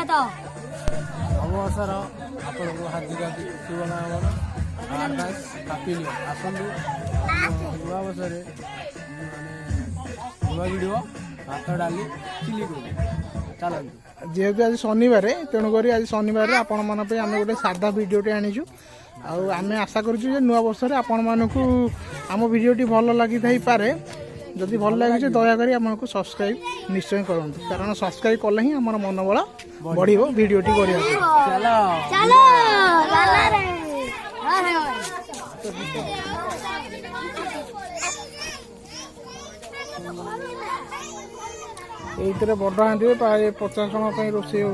नववर्षर आपको हार्दिक हार्दिक शुभकामना आसतु नुआ वर्ष नुआ भिडियो भात डाली चिली चलती जेहेतु आज शनिवार तेणुक आज शनिवार आपण मान आम गोटे साधा भिडटे आनीचु आम आशा करूँ नुआ वर्ष आपण मानक आम भिडटी भल लगी पारे जदि भल लगे दयाकोरी आमको सब्सक्राइब निश्चय करूँ कारण सब्सक्राइब कले ही आम मनोबल बढ़ भिडटी कर ये बड़ हांडी प्राय 50 जन रोषे हो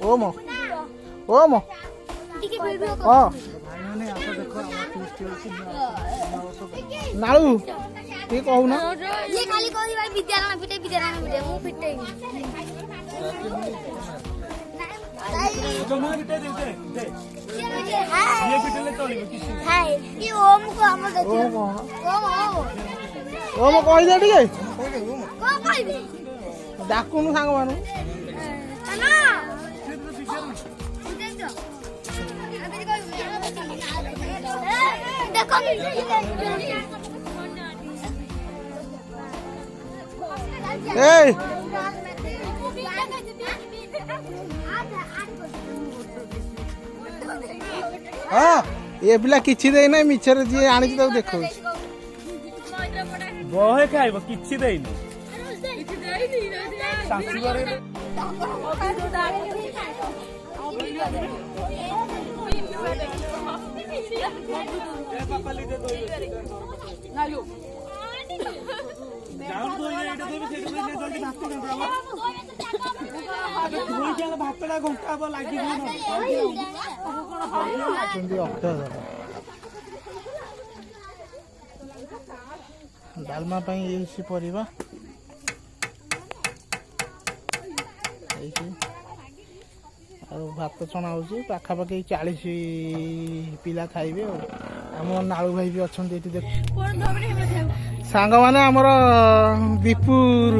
ओम ओम नालू ये कहूना ये खाली कहली भाई विद्यारायण पिटे मु पिटे ये ओम को हम देखियो ओम कहि दे टिके को कहबी डाकुनु सांग मानु ना देखो ए हाँ ये पिला किछि दे ना मिछर जी आनी तो देखो बहे खाइब किछि देइनी सांसिबारे नालू जाऊ तो ये एटा देबे सेटा देबे जल्दी भात कर बाबा अबे धोई के भातडा घंटा अब लागि न डालमा ये परिवा भात छणा हो पाखापाखि 40 पिला खाइबे आम नालू भाई भी अच्छा देख सांग माने आमर दीपुर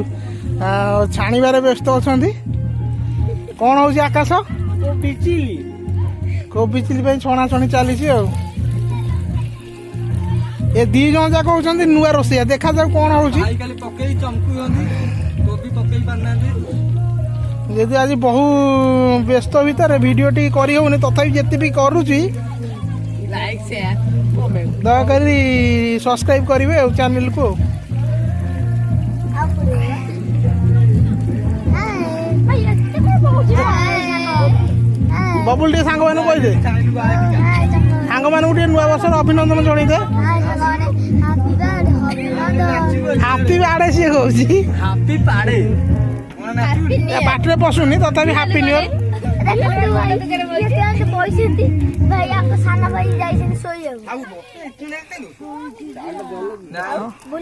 छाणीबार व्यस्त अच्छा कौन हूँ आकाश कोबी चिली छणा छणी चली ए दी जन जाक होती नुआ रोसैया देखा जाऊ कौन हूँ यदि आज बहु व्यस्त भितर वीडियो टी करी होनी तथापि जेते भी करूची लाइक शेयर कमेंट दयाकोरी सब्सक्राइब करेंगे चैनल को बबुल टे सांग मानू कही दे सांग मानू टे नुआ वर्ष अभिनंदन जणई दे हापी बाड़े सी कहूँ हापी पाड़े बाटरे पशुनी तथापि हापी न्यू इयर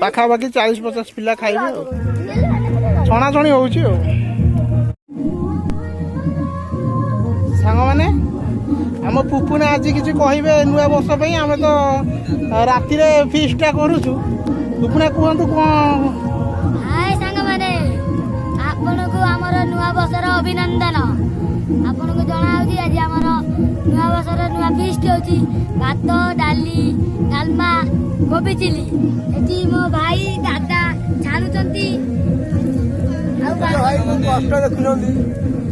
पाखापाखि 40-50 पिला खाइबे छणा छणी हो सांग माने आम पुपुने आज किसी कहे नुआ वर्ष आम तो राति फिस्टा करुचु पुपुने कहतु कौन आपको आमर नुआ वर्षर अभिनंदन आपन को जना आज आमर नुआ वर्षर नुआ फिस्ट होची भात डाली डालमा कोबी चिली एटी मो भाई दादा छाणुचंती भाई कष्ट देखुनंती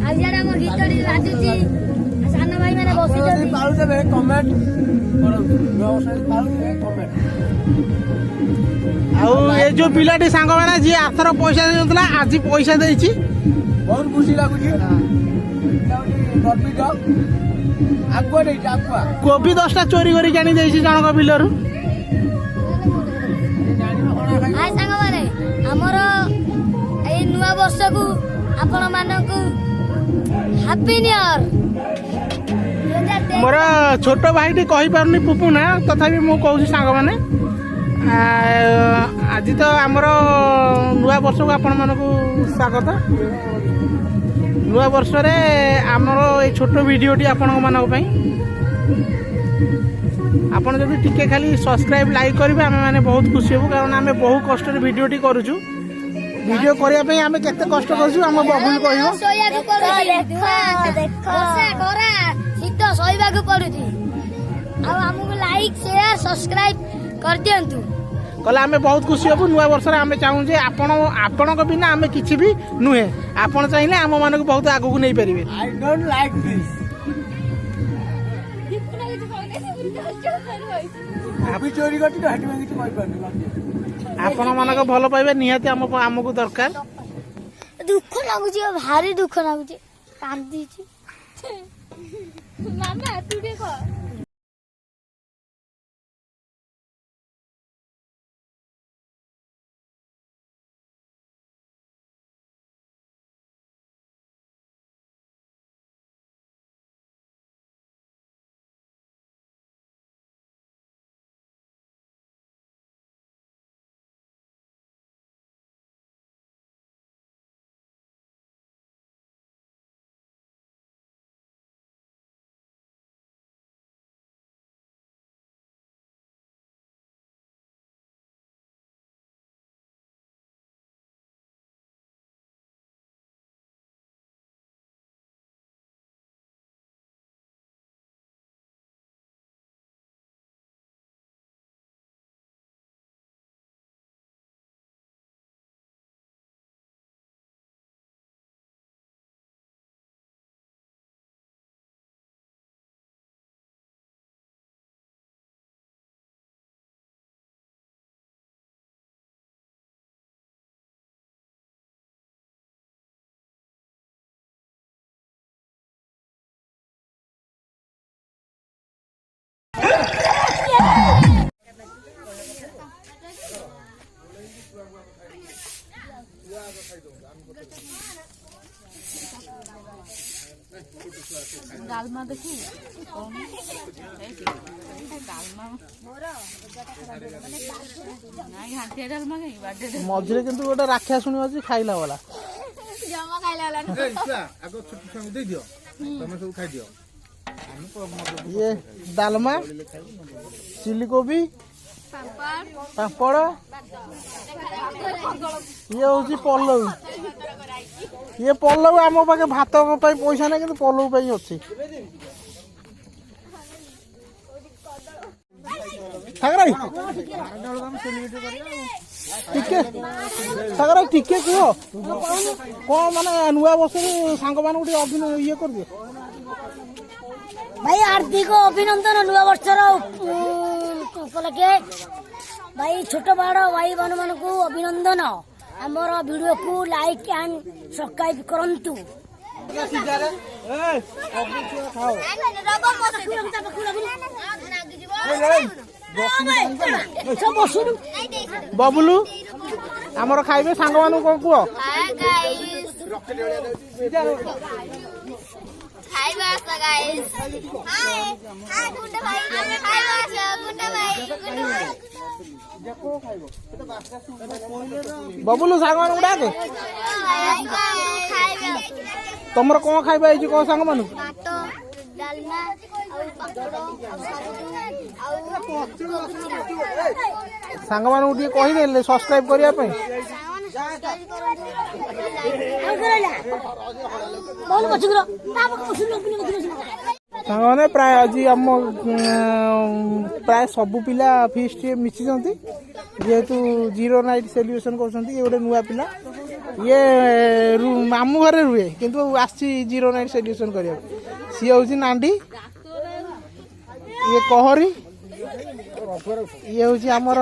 आज यार हम गीतडी बाजुची सान भाई माने बसी जदी पाळु देबे कमेंट करंतु व्यवसाय पाळु देबे कमेंट आउ ये जो पिलाटी सांग माने जी आथर पैसा देउतला आज पैसा देइची बहुत खुशी लगुच आगुआ नहीं आगुआ कोबी 10टा चोरी करिक आनी देछि जनक बिलरू हाय सांगमाने हमर ए नुआ वर्ष को आपण मानकु हैप्पी न्यू ईयर मोर छोट भाईटी कही पारुनी पुपु ना तथापि मु कहूँ सांग मैंने आज तो आमर नुआ वर्ष को आपण मानक स्वागत नुआ वर्ष रे आमर ये छोट वीडियोटी आपण मानक आपण जब टिके खाली सब्सक्राइब लाइक करेंगे आम मैंने बहुत खुशी हूँ कारण आम बहुत कष्ट वीडियोटी करूँ वीडियो करने आम केते कष्ट करूँ आम बबुल कह शीत सहवाक पड़ुची आमको लाइक शेयर सब्सक्राइब कर दिंतु कहले आम बहुत खुशी हूँ नुआ वर्ष आम चाहूँ जे आपण बिना आम किसी भी नुहे आपण चाहिए आम मान बहुत आगू नहीं पारे आई डोंट लाइक दिस अभी चोरी करती तो हटी में किसी कोई करनी आपण मानक भल पाइबे निहाती आमको दरकार दुख लगुच भारी दुख लगुच कांदी मामा तू देख डालमा देखी डालमा मझे कि गोटे राखिया शुणी अच्छी खाइला वाला ये डालमा चिली कोबी पापड़ ये हूँ पलऊ ये पलऊ आम पाखे भात पैसा ना कि पलऊ अच्छी टिके कह कौन माने नुआ वर्ष सांग मान अभिनय ये कर दिए भाई हार्दिक अभिनंदन नुआ वर्षर उपलक्षे भाई छोट बड़ भाई मान को अभिनंदन आमर वीडियो को लाइक एंड सब्सक्राइब करंतु बबुलू आमर खाइबे सांग मान कौन कह बबुलू सांग मान डाक तुमर कौन खाइबा कह सांग मान सांग मान कहीदे सब्सक्राइब करने सांगने प्राय आज आम प्राय सबू पिला फिस्ट मिसी जेहेतु जीरो नाइट सेलिब्रेशन कर गोटे नुआ पिला ये मामू घरे रुहे किंतु आसी जीरो नाइट सेलिब्रेशन करने सी हूँ नांडी ये कहरी ये हूँ आमर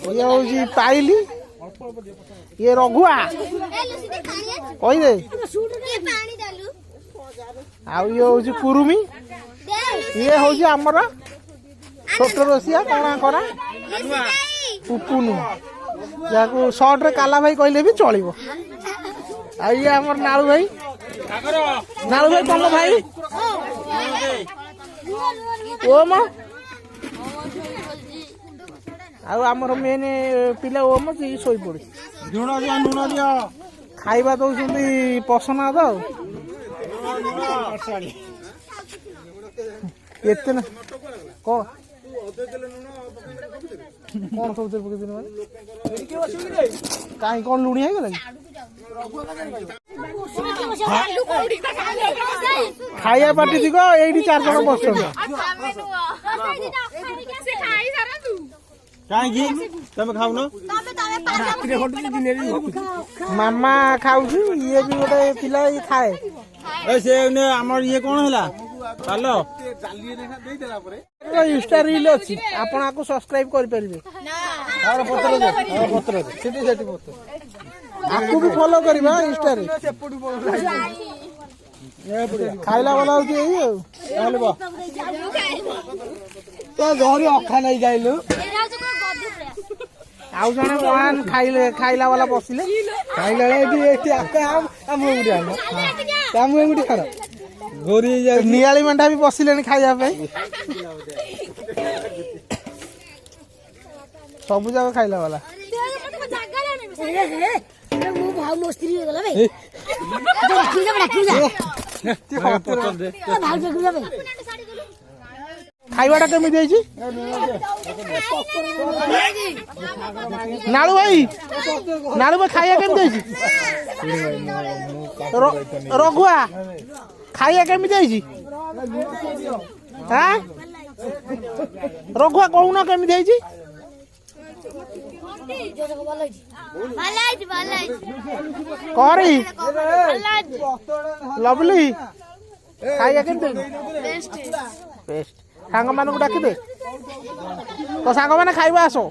ये हूँ पाइली ये रघुआ कही दे आउ ये हूँ कुरुमी ये हूँ आमर छोट रोसिया कणा करा पुपुनु या सर्ट रे काला भाई कहले भी चलो आ ये आमर नालू भाई तुम भाई ओम आमर मेन पिला ओम जी शोई पड़ी खाइबा दौरान पसना तो एते ना कौन सब पकड़ कहीं कौन लुणी है खाइया पार्टी थी को ये 4 जन बस तमें खाऊ न मामा खाऊ ये भी गोटे पिला खाए आमर ये कौन है इंस्टा रील अच्छी आपण आपको सब्सक्राइब कर परिबे आपको भी फॉलो करबा इंस्टा रे खाइला वाला होती है ये तो जोरी अखा नहीं जाइलु आउ जने मान खाइला वाला बसिले खाइला एटी एटी आका हम उडी आलो हम उडी खरा गोरी नियाली मंडा भी बसिले खाइया पे सब जगह खाइला वाला खाइबाटा केमी देछि नालू भाई खाइया केमी देछि रघुआ खाइया केमी देछि हां रघुआ कहूना केमी देछि करी लवली खाइया केमी देछि बेस्ट सांग मानक डाकी दे तो सांग माने खाइबा आसो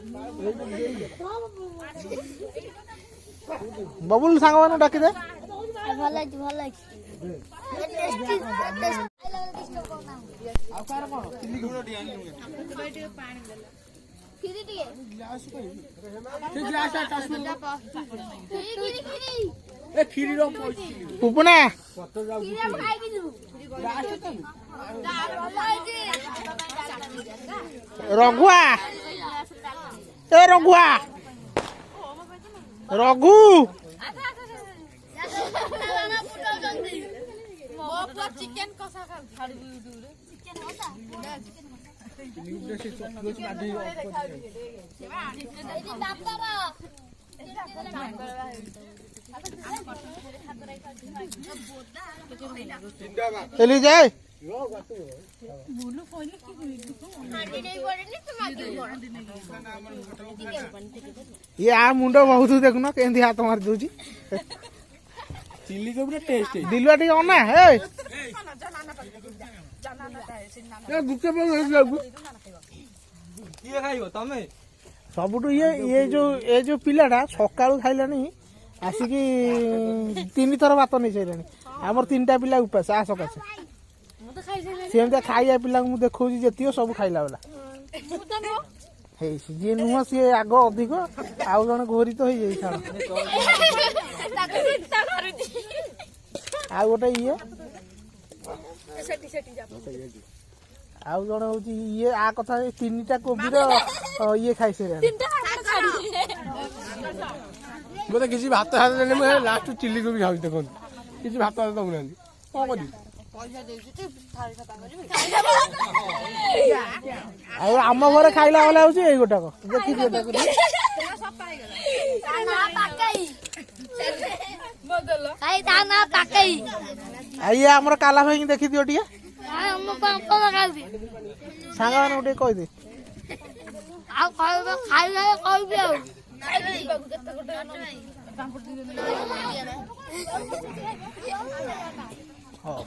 बबुल सांग मानक डाकी दे पुपना रघुआ ए रघुआ रघु चिकन कसा चली जाए ये आ मुंड बहुत देखुन के हाथ मार दौर चिल्ली को पूरा टेस्ट है दिलवा टी अना हे किए खाइबो तमे सबुठु ये जो पिलाटा सकाळु खाइलानी आसिकी 3 थर भात नहीं सारे आमर 3टा पिला उपास आ सकाशे सेमता खाइया पिला मु देखौची जतियो सब खाइला वाला हे जे नुह सी आग अधिक आउ जण घोरी तो होई जाई आ गोटे ये आउ जण होची ये आ कथा 3टा कोबी रो ये खाइ से मते किसी भात हाथ ने मैं लास्ट चिल्ली को भी खाउ देखो किसी भात हाथ दउ नांदी को करी आम घर खाइला वाला हूँ ये गोटा देखी ये आमर काला भाई देखी दियो टिके सांग मान गोटे कहीदे हाँ